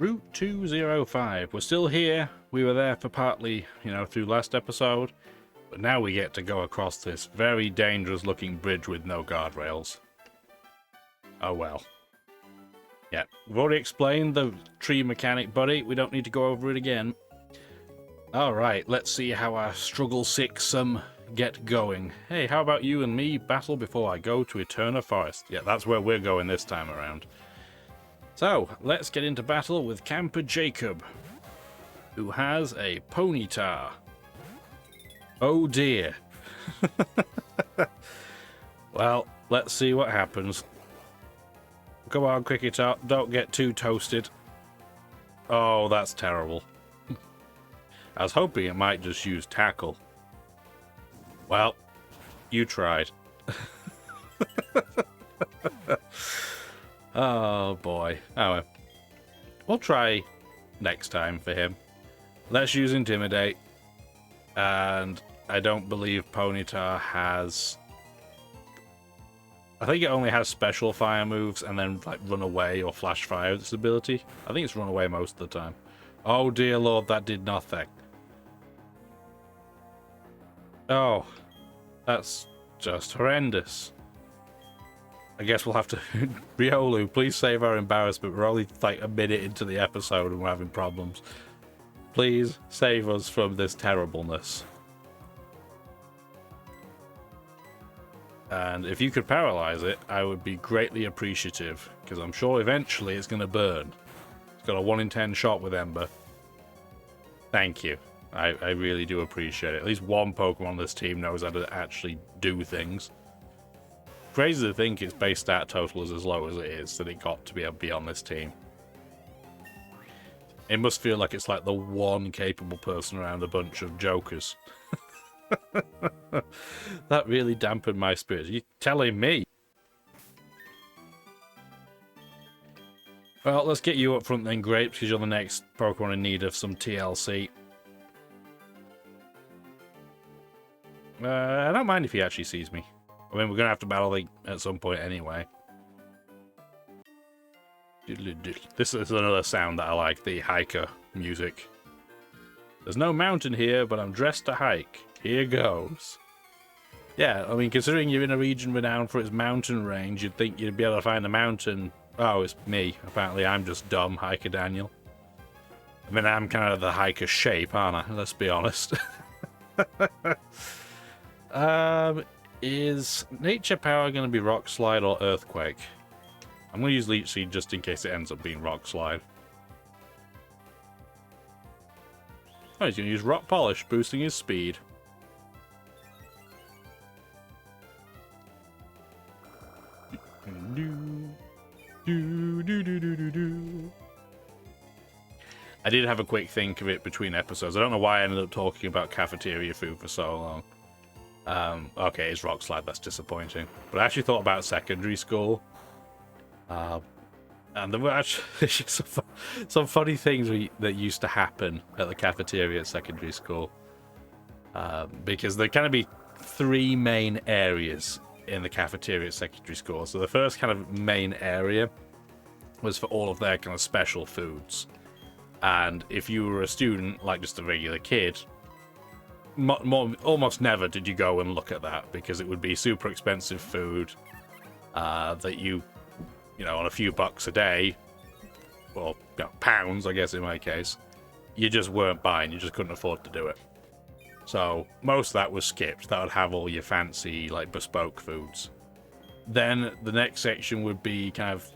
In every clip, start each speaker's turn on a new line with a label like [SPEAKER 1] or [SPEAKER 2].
[SPEAKER 1] Route 205. We're still here. We were there for partly, through last episode. But now we get to go across this very dangerous looking bridge with no guardrails. Oh well. Yeah, we've already explained the tree mechanic, buddy. We don't need to go over it again. Alright, let's see how our struggle 6 get going. Hey, how about you and me battle before I go to Eterna Forest? Yeah, that's where we're going this time around. So, let's get into battle with Camper Jacob, who has a Ponyta. Oh dear. Well, let's see what happens. Come on, Cricketer, don't get too toasted. Oh, that's terrible. I was hoping it might just use Tackle. Well, you tried. Oh boy. Oh well. We'll try next time for him. Let's use Intimidate. And I don't believe Ponyta has... I think it only has special fire moves and then like run away or flash fire its ability. I think it's run away most of the time. Oh dear lord, that did nothing. Oh, that's just horrendous. I guess we'll have to... Riolu, please save our embarrassment. We're only like a minute into the episode and we're having problems. Please save us from this terribleness. And if you could paralyze it, I would be greatly appreciative, because I'm sure eventually it's going to burn. It's got a 1 in 10 shot with Ember. Thank you. I really do appreciate it. At least one Pokemon on this team knows how to actually do things. Crazy to think its base stat total is as low as it is, that it got to be able to be on this team. It must feel like it's like the one capable person around a bunch of jokers. That really dampened my spirits. You're telling me? Well, let's get you up front then, Grapes, because you're the next Pokemon in need of some TLC. I don't mind if he actually sees me. I mean, we're going to have to battle at some point anyway. This is another sound that I like, the hiker music. There's no mountain here, but I'm dressed to hike. Here goes. Yeah, I mean, considering you're in a region renowned for its mountain range, you'd think you'd be able to find a mountain. Oh, it's me. Apparently, I'm just dumb, Hiker Daniel. I mean, I'm kind of the hiker shape, aren't I? Let's be honest. Is Nature Power going to be Rock Slide or Earthquake? I'm going to use Leech Seed just in case it ends up being Rock Slide. Oh, he's going to use Rock Polish, boosting his speed. I did have a quick think of it between episodes. I don't know why I ended up talking about cafeteria food for so long. Okay, it's Rock Slide, that's disappointing. But I actually thought about secondary school. And there were actually some funny things that used to happen at the cafeteria at secondary school. Because there kind of be 3 main areas in the cafeteria at secondary school. So the first kind of main area was for all of their kind of special foods. And if you were a student, like just a regular kid, almost never did you go and look at that, because it would be super expensive food that you know, on a few bucks a day, well, pounds, I guess in my case, you just weren't buying, you just couldn't afford to do it. So most of that was skipped. That would have all your fancy, like, bespoke foods. Then the next section would be kind of,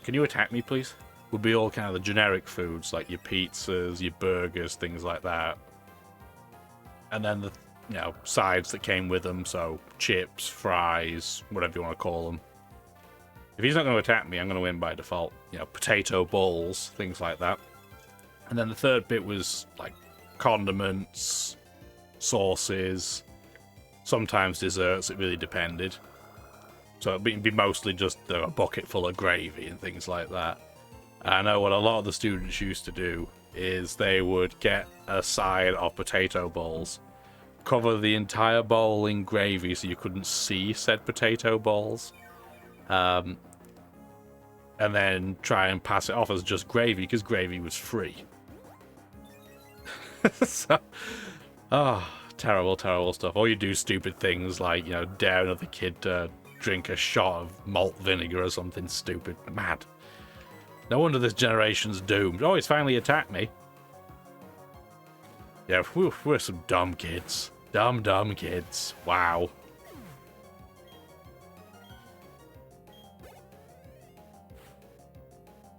[SPEAKER 1] can you attack me, please? Would be all kind of the generic foods, like your pizzas, your burgers, things like that. And then the, sides that came with them, so chips, fries, whatever you want to call them. If he's not going to attack me, I'm going to win by default. Potato balls, things like that. And then the third bit was, like, condiments, sauces, sometimes desserts, it really depended. So it'd be mostly just a bucket full of gravy and things like that. I know what a lot of the students used to do is they would get a side of potato balls, cover the entire bowl in gravy so you couldn't see said potato balls, and and then try and pass it off as just gravy, because gravy was free. So, oh, terrible, terrible stuff. Or you do stupid things like, you know, dare another kid to drink a shot of malt vinegar or something stupid. Mad. No wonder this generation's doomed. Oh, he's finally attacked me. Yeah, whew, we're some dumb kids. Dumb, dumb kids. Wow.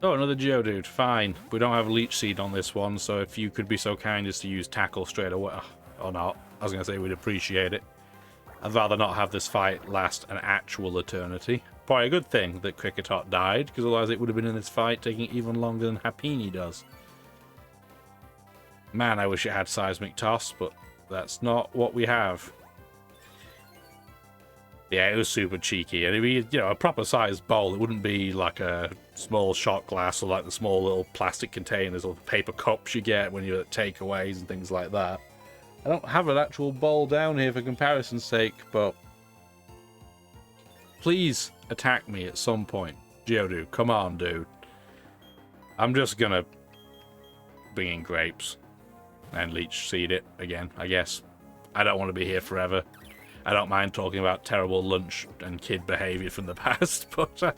[SPEAKER 1] Oh, another Geodude. Fine. We don't have Leech Seed on this one, so if you could be so kind as to use Tackle straight away. Or not. I was going to say we'd appreciate it. I'd rather not have this fight last an actual eternity. Probably a good thing that Kricketot died, because otherwise it would have been in this fight taking even longer than Happiny does. Man, I wish it had Seismic Toss, but that's not what we have. Yeah, it was super cheeky. And it'd be, you know, a proper sized bowl. It wouldn't be like a small shot glass or like the small little plastic containers or the paper cups you get when you're at takeaways and things like that. I don't have an actual bowl down here for comparison's sake, but please attack me at some point. Geodude, come on, dude. I'm just gonna bring in grapes and Leech Seed it again, I guess. I don't want to be here forever. I don't mind talking about terrible lunch and kid behavior from the past, but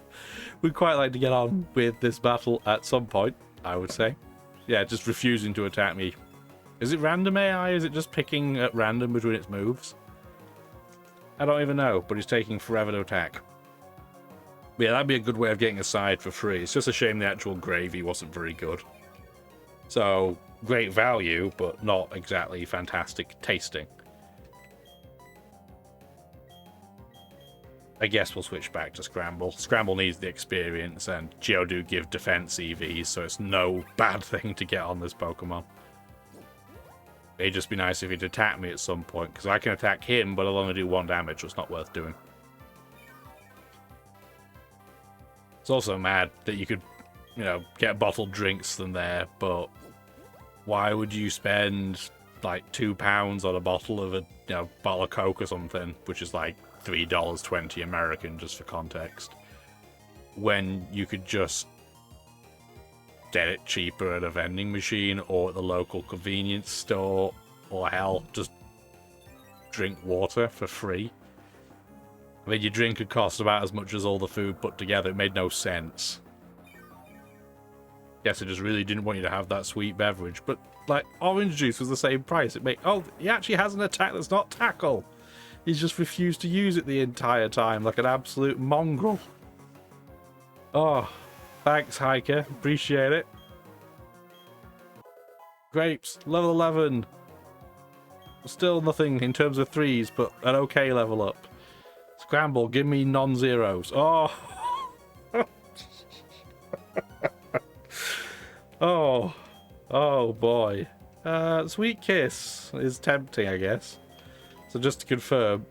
[SPEAKER 1] we'd quite like to get on with this battle at some point, I would say. Yeah, just refusing to attack me. Is it random AI? Is it just picking at random between its moves? I don't even know, but it's taking forever to attack. But yeah, that'd be a good way of getting a side for free. It's just a shame the actual gravy wasn't very good. So, great value, but not exactly fantastic tasting. I guess we'll switch back to Scramble. Scramble needs the experience, and Geodude give defense EVs, so it's no bad thing to get on this Pokemon. It'd just be nice if he'd attack me at some point, because I can attack him, but I'll only do 1 damage, so it's not worth doing. It's also mad that you could, you know, get bottled drinks from there, but why would you spend like £2 on a bottle of a, you know, bottle of Coke or something, which is like $3.20 American, just for context, when you could just get it cheaper at a vending machine or at the local convenience store, or hell, just drink water for free. I mean, your drink would cost about as much as all the food put together. It made no sense. Yes, I just really didn't want you to have that sweet beverage, but like orange juice was the same price. Oh, he actually has an attack that's not tackle. He's just refused to use it the entire time like an absolute mongrel. Oh, thanks, Hiker. Appreciate it. Grapes, level 11. Still nothing in terms of 3s, but an okay level up. Scramble, give me non-zeros. Oh. Oh. Oh, boy. Sweet Kiss is tempting, I guess. So just to confirm,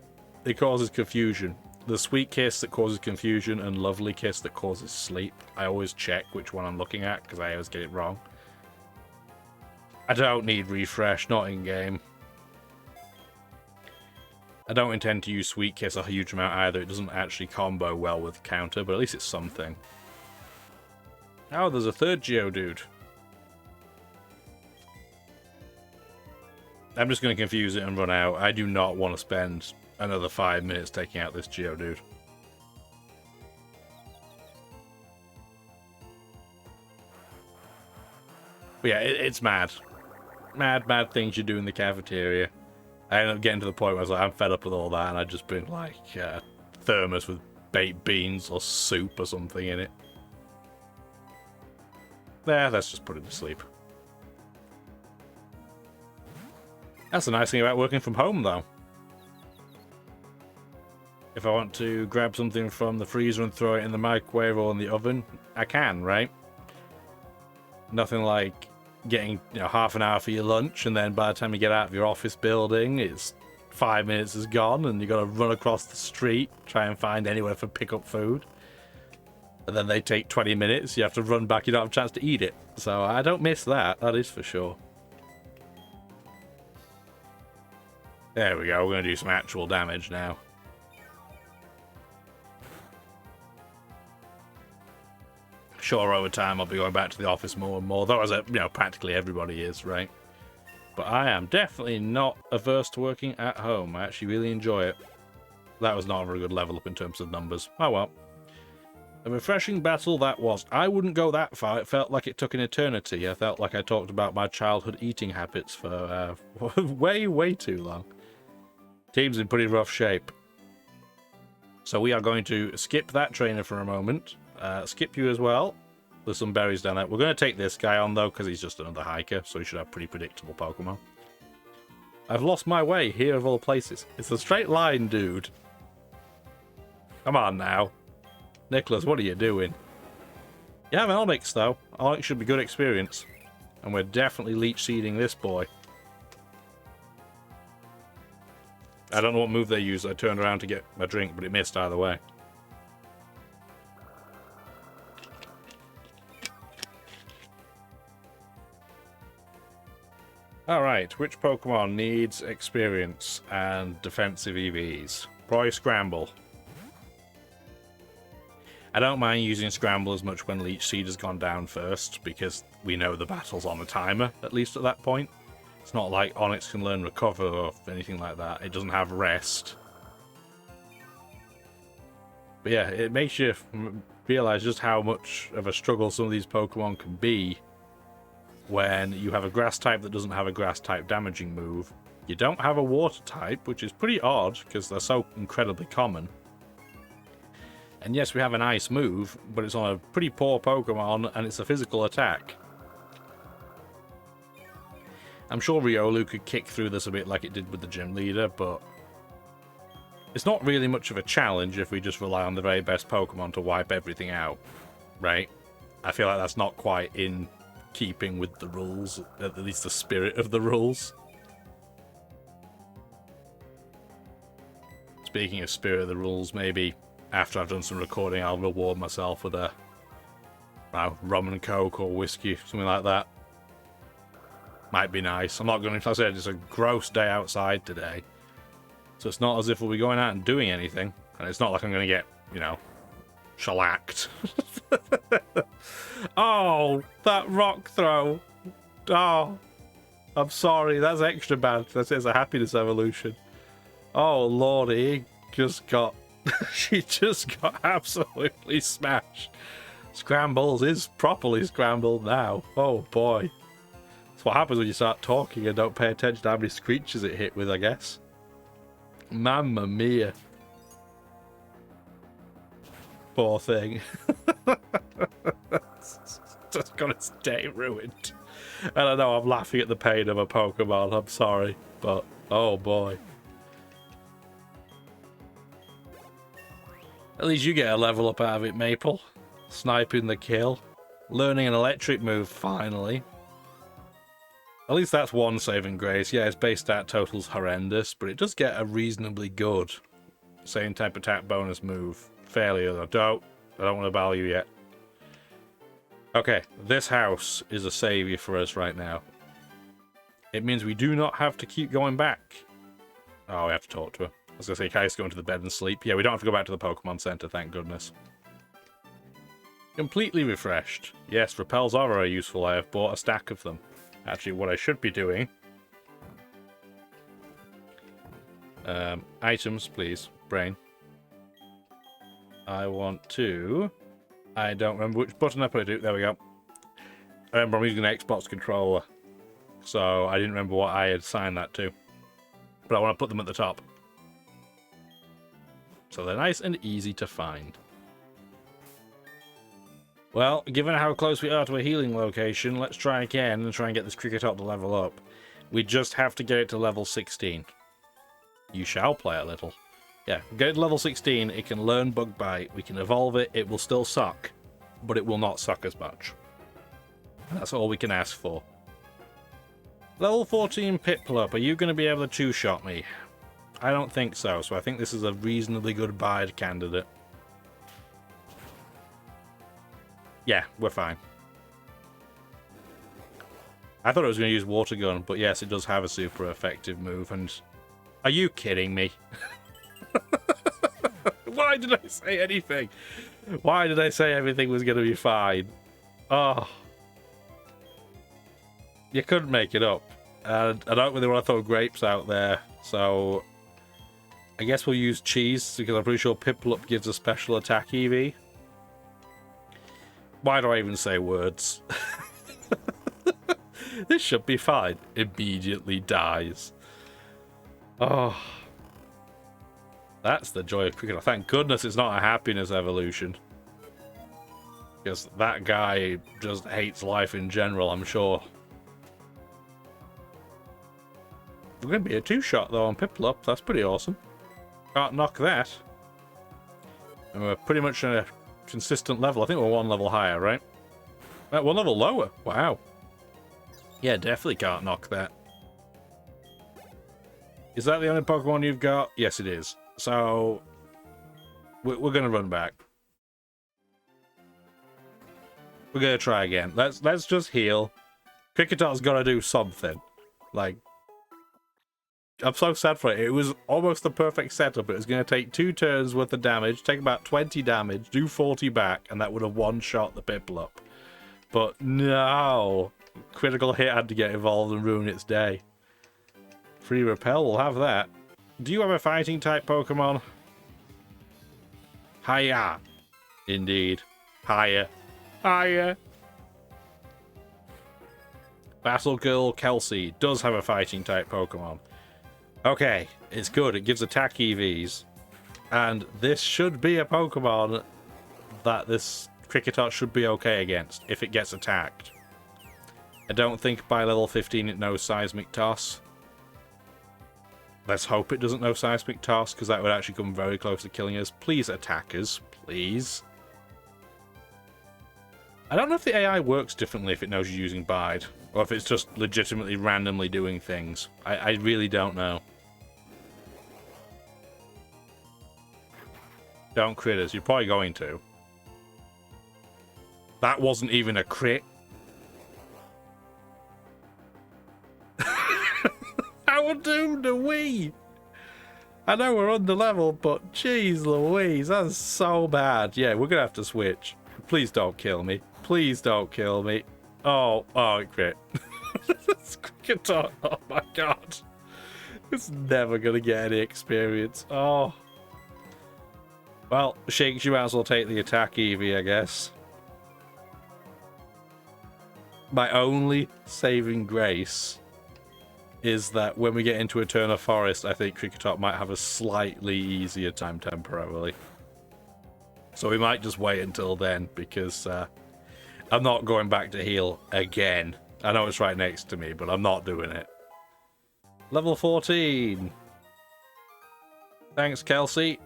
[SPEAKER 1] it causes confusion. The Sweet Kiss that causes confusion and Lovely Kiss that causes sleep. I always check which one I'm looking at because I always get it wrong. I don't need refresh, not in-game. I don't intend to use Sweet Kiss a huge amount either. It doesn't actually combo well with counter, but at least it's something. Oh, there's a third Geodude. I'm just going to confuse it and run out. I do not want to spend another 5 minutes taking out this Geodude. But yeah, it's mad. Mad things you do in the cafeteria. I ended up getting to the point where I was like, I'm fed up with all that, and I just bring like a thermos with baked beans or soup or something in it. There, let's just put it to sleep. That's the nice thing about working from home, though. If I want to grab something from the freezer and throw it in the microwave or in the oven, I can, right? Nothing like getting, you know, half an hour for your lunch, and then by the time you get out of your office building, it's 5 minutes is gone, and you got to run across the street, try and find anywhere for pick up food. And then they take 20 minutes, you have to run back, you don't have a chance to eat it. So I don't miss that is for sure. There we go, we're going to do some actual damage now. Sure, over time I'll be going back to the office more and more, though, as practically everybody is, right? But I am definitely not averse to working at home. I actually really enjoy it. That was not a very good level up in terms of numbers. Oh well. A refreshing battle that was. I wouldn't go that far. It felt like it took an eternity. I felt like I talked about my childhood eating habits for way, way too long. Team's in pretty rough shape. So we are going to skip that trainer for a moment. Skip you as well. There's some berries down there. We're going to take this guy on, though, because he's just another hiker, so he should have pretty predictable Pokemon. I've lost my way here of all places. It's a straight line, dude. Come on now. Nicholas, what are you doing? You have an Onyx, though. Onyx should be good experience. And we're definitely leech seeding this boy. I don't know what move they used. I turned around to get my drink, but it missed either way. Alright, which Pokemon needs experience and defensive EVs? Probably Scramble. I don't mind using Scramble as much when Leech Seed has gone down first, because we know the battle's on a timer, at least at that point. It's not like Onyx can learn Recover or anything like that. It doesn't have Rest. But yeah, it makes you realise just how much of a struggle some of these Pokemon can be when you have a Grass type that doesn't have a Grass type damaging move. You don't have a Water type, which is pretty odd, because they're so incredibly common. And yes, we have an Ice move, but it's on a pretty poor Pokemon, and it's a physical attack. I'm sure Riolu could kick through this a bit like it did with the Gym Leader, but it's not really much of a challenge if we just rely on the very best Pokemon to wipe everything out, right? I feel like that's not quite in keeping with the rules, at least the spirit of the rules. Speaking of spirit of the rules, maybe after I've done some recording, I'll reward myself with a rum and coke or whiskey, something like that. Might be nice. I'm not going to, like I said, it's a gross day outside today. So it's not as if we'll be going out and doing anything. And it's not like I'm going to get, shellacked. Oh, that rock throw. Oh, I'm sorry. That's extra bad. That's a happiness evolution. Oh, lordy. He just got... she just got absolutely smashed. Scrambles is properly scrambled now. Oh, boy. That's what happens when you start talking and don't pay attention to how many screeches it hit with, I guess. Mamma mia. Poor thing. Just got its day ruined. I don't know, I'm laughing at the pain of a Pokemon. I'm sorry, but oh boy. At least you get a level up out of it, Maple. Sniping the kill. Learning an electric move, finally. At least that's one saving grace. Yeah, its base stat total's horrendous, but it does get a reasonably good same type attack bonus move. Failure, though. I don't want to battle you yet. Okay, this house is a savior for us right now. It means we do not have to keep going back. Oh, we have to talk to her. I was going to say, Kai's going to the bed and sleep. Yeah, we don't have to go back to the Pokemon Center, thank goodness. Completely refreshed. Yes, repels are very useful. I have bought a stack of them. Actually, what I should be doing... items, please. Brain. I want to... I don't remember which button I put it. There we go. I remember I'm using an Xbox controller. So I didn't remember what I had assigned that to. But I want to put them at the top. So they're nice and easy to find. Well, given how close we are to a healing location, let's try again and try and get this Kricketot to level up. We just have to get it to level 16. You shall play a little. Yeah, get it to level 16, it can learn Bug Bite, we can evolve it, it will still suck, but it will not suck as much. That's all we can ask for. Level 14 Piplup, are you going to be able to two-shot me? I don't think so, so I think this is a reasonably good bide candidate. Yeah, we're fine. I thought it was going to use Water Gun, but yes, it does have a super effective move, and... Are you kidding me? Why did I say anything? Why did I say everything was going to be fine? Oh. You couldn't make it up. And I don't really want to throw grapes out there, so I guess we'll use cheese, because I'm pretty sure Piplup gives a special attack EV. Why do I even say words? This should be fine. Immediately dies. Oh. That's the joy of cricket. Thank goodness it's not a happiness evolution. Because that guy just hates life in general, I'm sure. We're going to be a two-shot, though, on Piplup. That's pretty awesome. Can't knock that. And we're pretty much on a consistent level. I think we're one level higher, right? One level lower. Wow. Yeah, definitely can't knock that. Is that the only Pokemon you've got? Yes, it is. So, we're going to run back. We're going to try again. Let's just heal. Cricketot's got to do something. Like, I'm so sad for it. It was almost the perfect setup. It was going to take 2 turns worth of damage, take about 20 damage, do 40 back, and that would have one-shot the Piplup. But no! Critical hit had to get involved and ruin its day. Free Repel, we'll have that. Do you have a fighting type Pokemon? Hiya! Indeed. Hiya. Hiya! Battle Girl Kelsey does have a fighting type Pokemon. Okay, it's good. It gives attack EVs. And this should be a Pokemon that this Kricketot should be okay against if it gets attacked. I don't think by level 15 it knows Seismic Toss. Let's hope it doesn't know Seismic Toss, because that would actually come very close to killing us. Please attack us, please. I don't know if the AI works differently if it knows you're using Bide, or if it's just legitimately randomly doing things. I really don't know. Don't crit us. You're probably going to. That wasn't even a crit. How doomed are we? I know we're under level, but jeez Louise, that's so bad. Yeah, we're gonna have to switch. Please don't kill me. Please don't kill me. Oh, it crit. It's Kricketot. Oh my god. It's never gonna get any experience. Oh. Well, Shakes, you might as well take the attack Eevee, I guess. My only saving grace is that when we get into Eterna Forest, I think Kricketot might have a slightly easier time temporarily. So we might just wait until then, because I'm not going back to heal again. I know it's right next to me, but I'm not doing it. Level 14. Thanks, Kelsey.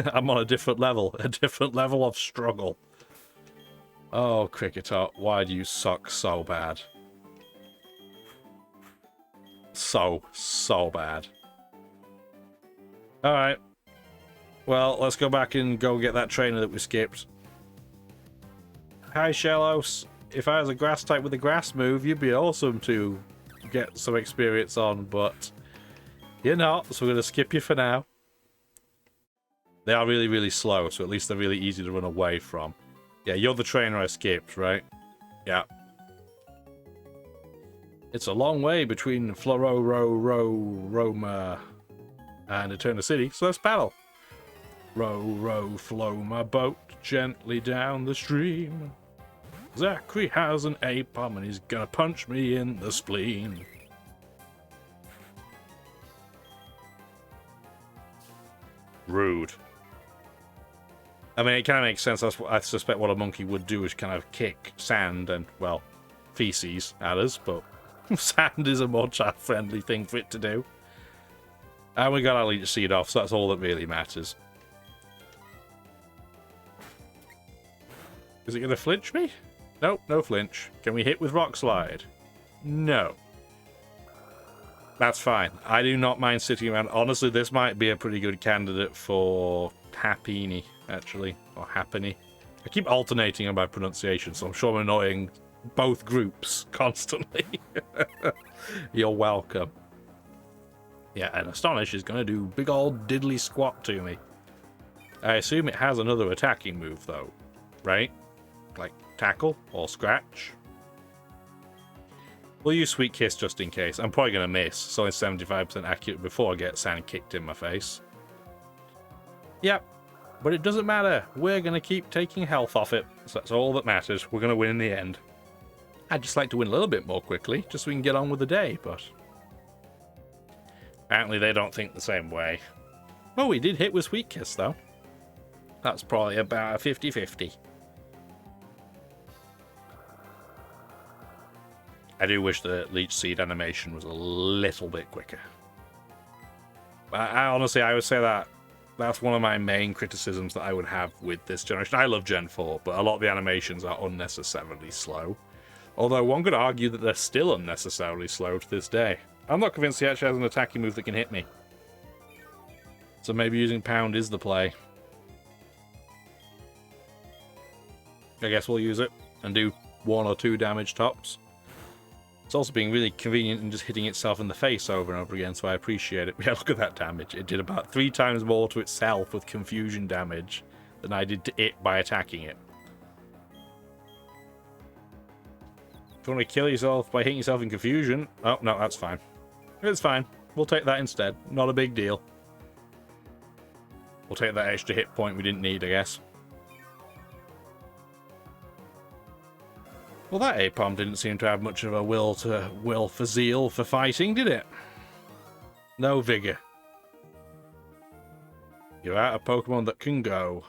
[SPEAKER 1] I'm on a different level of struggle. Oh, Kricketot, why do you suck so bad? So bad. Alright. Well, let's go back and go get that trainer that we skipped. Hi, Shellos. If I was a grass type with a grass move, you'd be awesome to get some experience on, but you're not, so we're going to skip you for now. They are really, really slow, so at least they're really easy to run away from. Yeah, you're the trainer I skipped, right? Yeah. It's a long way between Roma and Eterna City, so let's battle. Row, flow my boat gently down the stream. Zachary has an ape-palm and he's gonna punch me in the spleen. Rude. I mean, it kind of makes sense. That's what I suspect what a monkey would do, is kind of kick sand and, well, feces at us, but sand is a more child-friendly thing for it to do. And we got our Leech Seed off, so that's all that really matters. Is it going to flinch me? Nope, no flinch. Can we hit with Rock Slide? No. That's fine. I do not mind sitting around. Honestly, this might be a pretty good candidate for Happini, actually. Or Happiny. I keep alternating on my pronunciation, so I'm sure I'm annoying both groups constantly. You're welcome. Yeah, and Astonish is going to do big old diddly squat to me. I assume it has another attacking move, though, right? Like tackle or scratch. We'll use Sweet Kiss just in case. I'm probably going to miss. It's only 75% accurate before I get sand kicked in my face. Yep. But it doesn't matter. We're going to keep taking health off it. So that's all that matters. We're going to win in the end. I'd just like to win a little bit more quickly, just so we can get on with the day, but... apparently they don't think the same way. Well, we did hit with Sweet Kiss, though. That's probably about a 50-50. I do wish the Leech Seed animation was a little bit quicker. I honestly, I would say that that's one of my main criticisms that I would have with this generation. I love Gen 4, but a lot of the animations are unnecessarily slow. Although one could argue that they're still unnecessarily slow to this day. I'm not convinced he actually has an attacking move that can hit me. So maybe using Pound is the play. I guess we'll use it and do 1 or 2 damage tops. It's also being really convenient and just hitting itself in the face over and over again, so I appreciate it. Yeah, look at that damage. It did about 3 times more to itself with confusion damage than I did to it by attacking it. If you want to kill yourself by hitting yourself in confusion... oh, no, that's fine. It's fine. We'll take that instead. Not a big deal. We'll take that extra hit point we didn't need, I guess. Well, that Apom didn't seem to have much of a will for zeal for fighting, did it? No vigor. You're out a Pokemon that can go.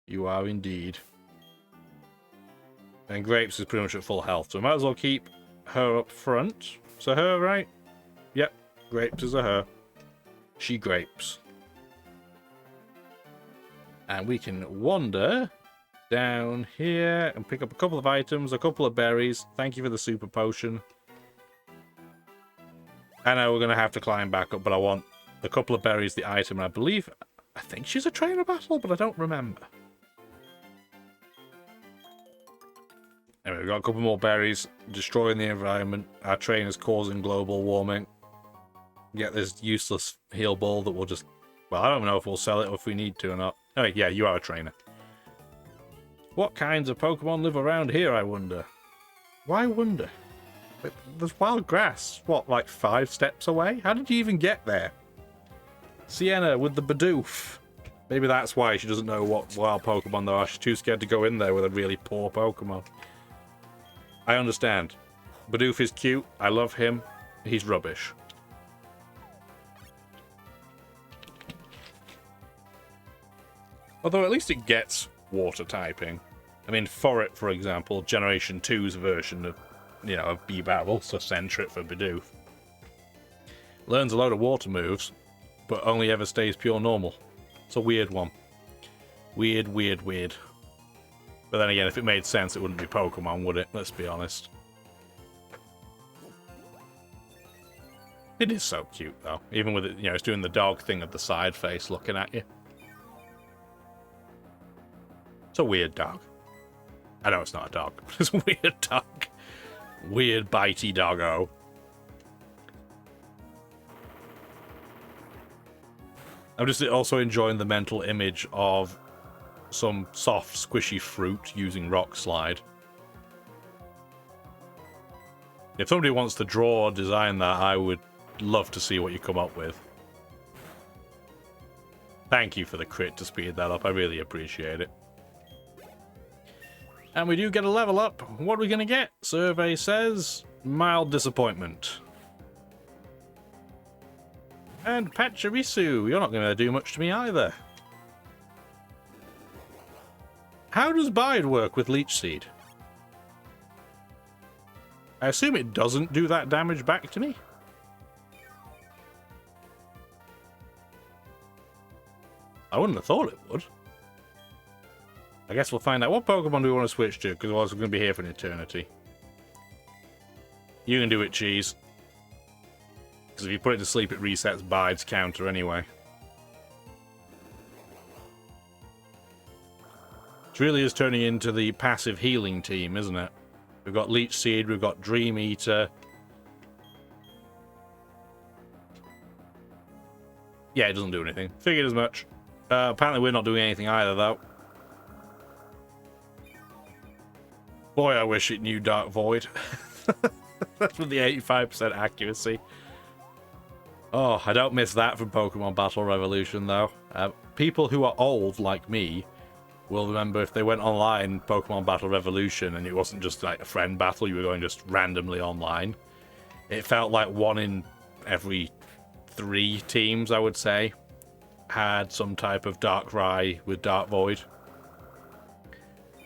[SPEAKER 1] You are indeed. And Grapes is pretty much at full health, so we might as well keep her up front. So her, right? Yep, Grapes is a her. She Grapes. And we can wander down here and pick up a couple of items, a couple of berries. Thank you for the super potion. I know we're going to have to climb back up, but I want a couple of berries, the item, and I think she's a trainer battle, but I don't remember. Anyway, we've got a couple more berries, destroying the environment. Our trainer's causing global warming. Get this useless heal ball that will just... well, I don't know if we'll sell it or if we need to or not. Oh, yeah, you are a trainer. What kinds of Pokemon live around here, I wonder? Why wonder? There's wild grass. What, like 5 steps away? How did you even get there? Sienna with the Bidoof. Maybe that's why she doesn't know what wild Pokemon there are. She's too scared to go in there with a really poor Pokemon. I understand. Bidoof is cute. I love him. He's rubbish. Although at least it gets water typing. I mean, Forret, for example, Generation 2's version of, you know, of B-Barrel, so Sentret for Bidoof. Learns a load of water moves, but only ever stays pure normal. It's a weird one. Weird, weird, weird. But then again, if it made sense, it wouldn't be Pokemon, would it? Let's be honest. It is so cute, though. Even with it, you know, it's doing the dog thing at the side face looking at you. It's a weird dog. I know it's not a dog, but it's a weird dog. Weird bitey doggo. I'm just also enjoying the mental image of some soft, squishy fruit using Rock Slide. If somebody wants to draw or design that, I would love to see what you come up with. Thank you for the crit to speed that up. I really appreciate it. And we do get a level up. What are we going to get? Survey says mild disappointment. And Pachirisu, you're not going to do much to me either. How does Bide work with Leech Seed? I assume it doesn't do that damage back to me. I wouldn't have thought it would. I guess we'll find out. What Pokemon do we want to switch to? Because otherwise we're going to be here for an eternity. You can do it, Cheese. Because if you put it to sleep, it resets Bide's counter anyway. It really is turning into the passive healing team, isn't it? We've got Leech Seed, we've got Dream Eater. Yeah, it doesn't do anything. Figured as much. Apparently we're not doing anything either, though. Boy, I wish it knew Dark Void. That's with the 85% accuracy. Oh, I don't miss that from Pokemon Battle Revolution, though. People who are old, like me, will remember if they went online Pokemon Battle Revolution and it wasn't just like a friend battle, you were going just randomly online. It felt like 1 in every 3 teams, I would say, had some type of Darkrai with Dark Void.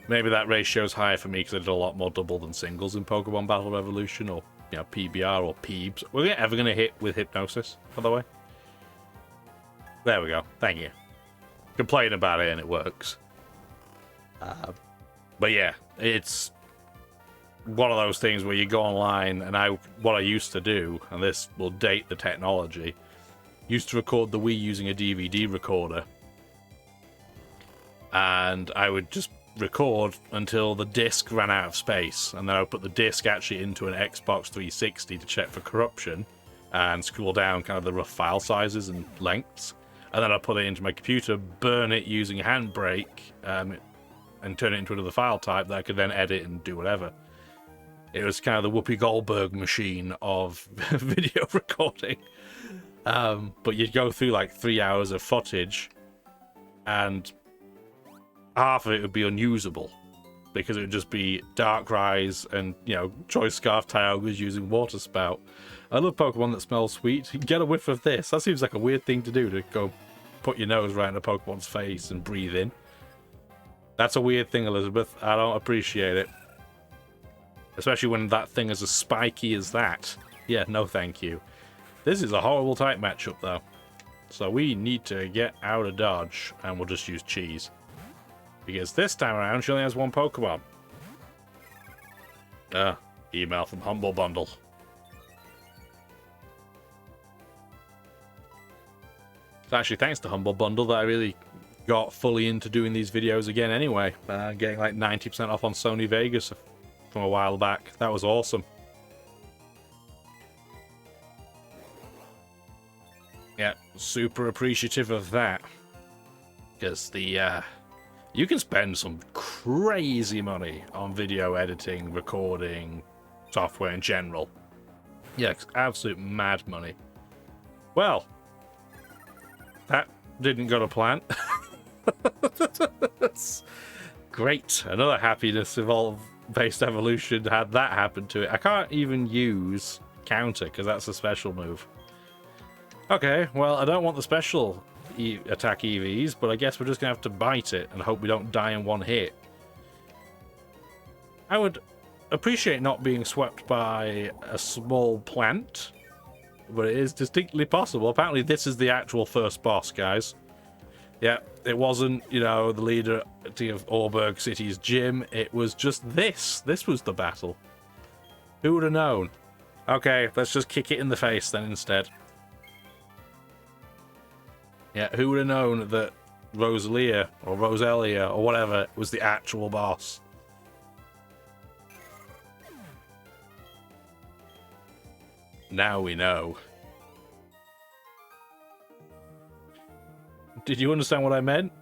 [SPEAKER 1] Maybe that ratio's higher for me because I did a lot more double than singles in Pokemon Battle Revolution, or you know, PBR or Peebs. Were we ever going to hit with Hypnosis, by the way? There we go. Thank you. Complain about it and it works. But yeah, it's one of those things where you go online, and what I used to do, and this will date the technology, used to record the Wii using a DVD recorder. And I would just record until the disc ran out of space, and then I would put the disc actually into an Xbox 360 to check for corruption and scroll down kind of the rough file sizes and lengths, and then I'd put it into my computer, burn it using Handbrake, and turn it into another file type that I could then edit and do whatever. It was kind of the Whoopi Goldberg machine of video recording. But you'd go through like 3 hours of footage, and half of it would be unusable because it would just be Darkrai's and, you know, Choice Scarf Tyogas using Water Spout. I love Pokemon that smells sweet. You can get a whiff of this. That seems like a weird thing to do, to go put your nose right in a Pokemon's face and breathe in. That's a weird thing, Elizabeth. I don't appreciate it. Especially when that thing is as spiky as that. Yeah, no thank you. This is a horrible type matchup, though. So we need to get out of dodge, and we'll just use Cheese. Because this time around, she only has 1 Pokemon. Email from Humble Bundle. It's actually thanks to Humble Bundle that I really got fully into doing these videos again anyway. Getting like 90% off on Sony Vegas from a while back. That was awesome. Yeah, super appreciative of that. Because you can spend some crazy money on video editing, recording, software in general. Yeah, it's absolute mad money. Well, that didn't go to plan. That's great. Another happiness based evolution had that happen to it. I can't even use counter because that's a special move. Okay, well, I don't want the special attack EVs, but I guess we're just gonna have to bite it and hope we don't die in 1 hit. I would appreciate not being swept by a small plant, but it is distinctly possible. Apparently this is the actual first boss, guys. Yeah, it wasn't, you know, the leader of Orberg City's gym. It was just this. This was the battle. Who would have known? Okay, let's just kick it in the face then instead. Yeah, who would have known that Rosalia or Roselia or whatever was the actual boss? Now we know. Did you understand what I meant?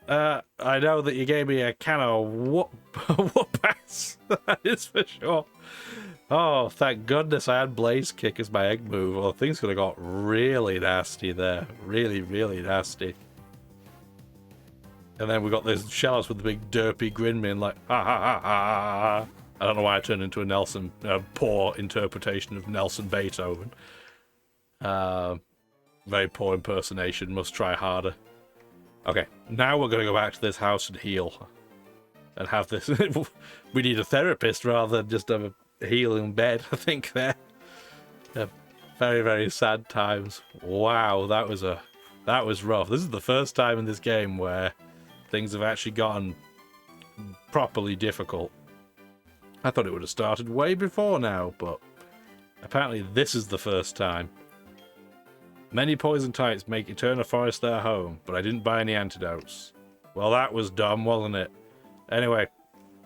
[SPEAKER 1] I know that you gave me a can of whoop-ass. That is for sure. Oh, thank goodness I had Blaze Kick as my egg move, or things could have got really nasty there. Really, really nasty. And then we got this Shellos with the big derpy grin being like, ha ha ha ha. I don't know why I turned into a poor interpretation of Nelson Beethoven. Very poor impersonation, must try harder. Okay, now we're going to go back to this house and heal. And have this... We need a therapist rather than just have a healing bed, I think, there. Yeah, very, very sad times. Wow, that was rough. This is the first time in this game where things have actually gotten properly difficult. I thought it would have started way before now, but apparently this is the first time. Many poison types make Eterna Forest their home, but I didn't buy any antidotes. Well, that was dumb, wasn't it? Anyway,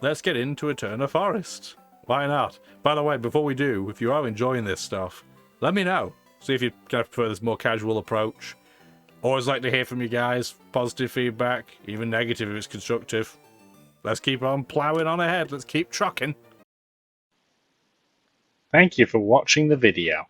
[SPEAKER 1] let's get into Eterna Forest. Why not? By the way, before we do, if you are enjoying this stuff, let me know. See if you kind of prefer this more casual approach. Always like to hear from you guys. Positive feedback, even negative if it's constructive. Let's keep on ploughing on ahead. Let's keep trucking.
[SPEAKER 2] Thank you for watching the video.